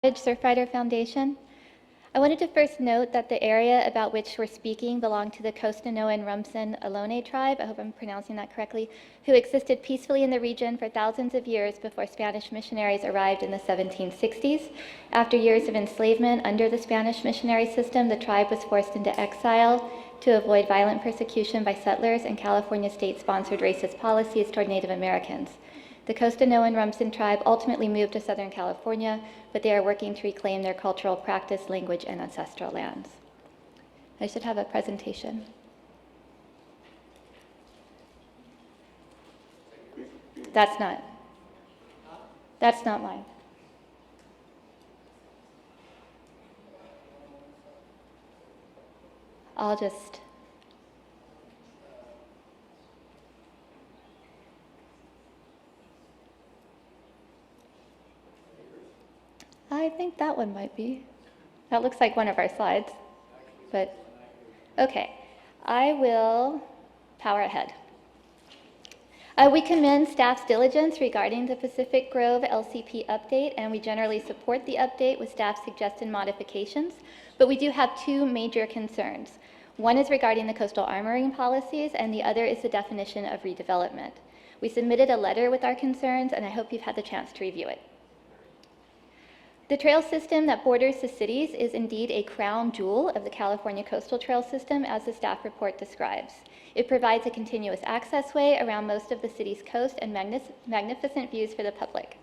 Surfrider Foundation. I wanted to first note that the area about which we're speaking belonged to the Costanoan-Rumsen-Ohlone tribe, I hope I'm pronouncing that correctly, who existed peacefully in the region for thousands of years before Spanish missionaries arrived in the 1760s. After years of enslavement under the Spanish missionary system, the tribe was forced into exile to avoid violent persecution by settlers and California state-sponsored racist policies toward Native Americans. The Costanoan-Rumsen tribe ultimately moved to Southern California, but they are working to reclaim their cultural practice, language, and ancestral lands. I should have a presentation. That's not mine. I think that one might be. That looks like one of our slides, but okay. I will power ahead. We commend staff's diligence regarding the Pacific Grove LCP update, and we generally support the update with staff's suggested modifications, but we do have two major concerns. One is regarding the coastal armoring policies, and the other is the definition of redevelopment. We submitted a letter with our concerns, and I hope you've had the chance to review it. The trail system that borders the cities is indeed a crown jewel of the California coastal trail system, as the staff report describes. It provides a continuous access way around most of the city's coast and magnificent views for the public.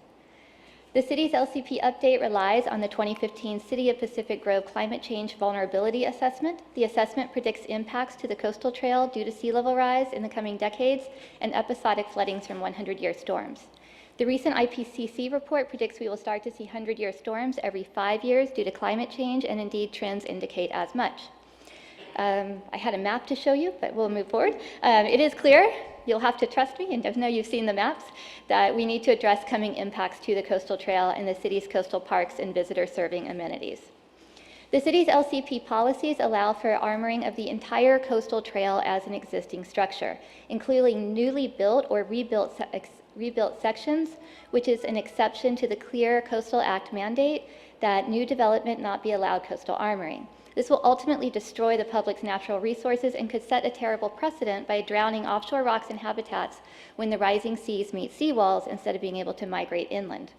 The city's LCP update relies on the 2015 City of Pacific Grove Climate Change Vulnerability Assessment. The assessment predicts impacts to the coastal trail due to sea level rise in the coming decades and episodic floodings from 100-year storms. The recent IPCC report predicts we will start to see 100-year storms every 5 years due to climate change, and indeed trends indicate as much. I had a map to show you, but we'll move forward. It is clear, you'll have to trust me, and I know you've seen the maps, that we need to address coming impacts to the coastal trail and the city's coastal parks and visitor-serving amenities. The city's LCP policies allow for armoring of the entire coastal trail as an existing structure, including newly built or rebuilt sections, which is an exception to the clear Coastal Act mandate that new development not be allowed coastal armoring. This will ultimately destroy the public's natural resources and could set a terrible precedent by drowning offshore rocks and habitats when the rising seas meet seawalls instead of being able to migrate inland.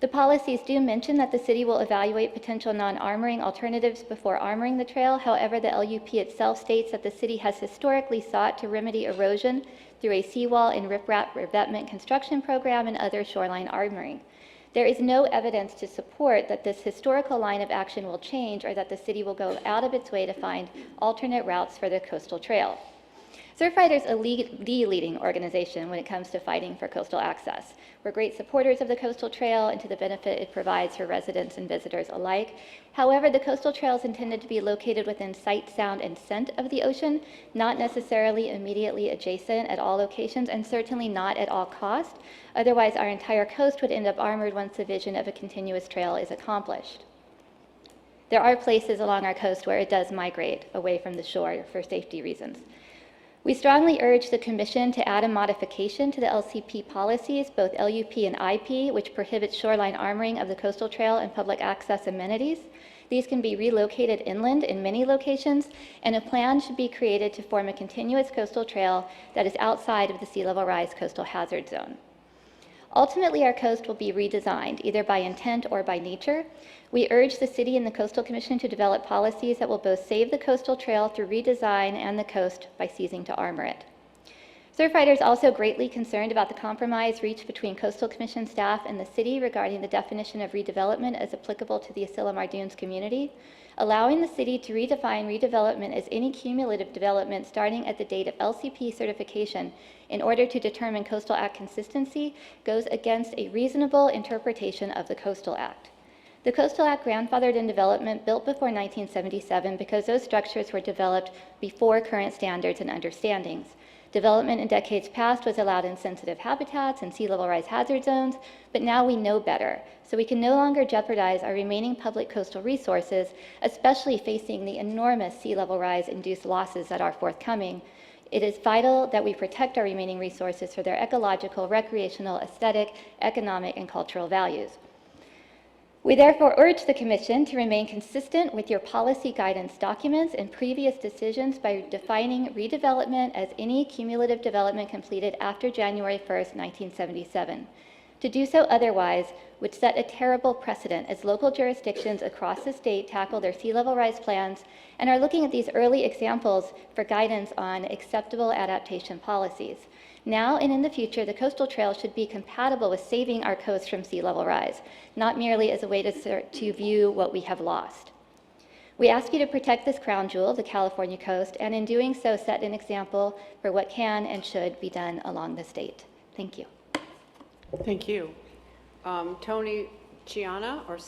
The policies do mention that the city will evaluate potential non-armoring alternatives before armoring the trail. However, the LUP itself states that the city has historically sought to remedy erosion through a seawall and riprap revetment construction program and other shoreline armoring. There is no evidence to support that this historical line of action will change or that the city will go out of its way to find alternate routes for the coastal trail. Surfrider is the leading organization when it comes to fighting for coastal access. We're great supporters of the coastal trail and to the benefit it provides for residents and visitors alike. However, the coastal trail is intended to be located within sight, sound, and scent of the ocean, not necessarily immediately adjacent at all locations, and certainly not at all cost. Otherwise, our entire coast would end up armored once the vision of a continuous trail is accomplished. There are places along our coast where it does migrate away from the shore for safety reasons. We strongly urge the Commission to add a modification to the LCP policies, both LUP and IP, which prohibits shoreline armoring of the coastal trail and public access amenities. These can be relocated inland in many locations, and a plan should be created to form a continuous coastal trail that is outside of the sea level rise coastal hazard zone. Ultimately, our coast will be redesigned, either by intent or by nature. We urge the City and the Coastal Commission to develop policies that will both save the coastal trail through redesign and the coast by ceasing to armor it. Surfrider is also greatly concerned about the compromise reached between Coastal Commission staff and the City regarding the definition of redevelopment as applicable to the Asilomar Dunes community. Allowing the City to redefine redevelopment as any cumulative development starting at the date of LCP certification in order to determine Coastal Act consistency goes against a reasonable interpretation of the Coastal Act. The Coastal Act grandfathered in development built before 1977 because those structures were developed before current standards and understandings. Development in decades past was allowed in sensitive habitats and sea level rise hazard zones, but now we know better, so we can no longer jeopardize our remaining public coastal resources, especially facing the enormous sea level rise induced losses that are forthcoming. It is vital that we protect our remaining resources for their ecological, recreational, aesthetic, economic, and cultural values. We therefore urge the Commission to remain consistent with your policy guidance documents and previous decisions by defining redevelopment as any cumulative development completed after January 1st, 1977. To do so otherwise would set a terrible precedent as local jurisdictions across the state tackle their sea level rise plans and are looking at these early examples for guidance on acceptable adaptation policies. Now and in the future, the coastal trail should be compatible with saving our coast from sea level rise, not merely as a way to view what we have lost. We ask you to protect this crown jewel, the California coast, and in doing so, set an example for what can and should be done along the state. Thank you. Thank you. Tony Chiana or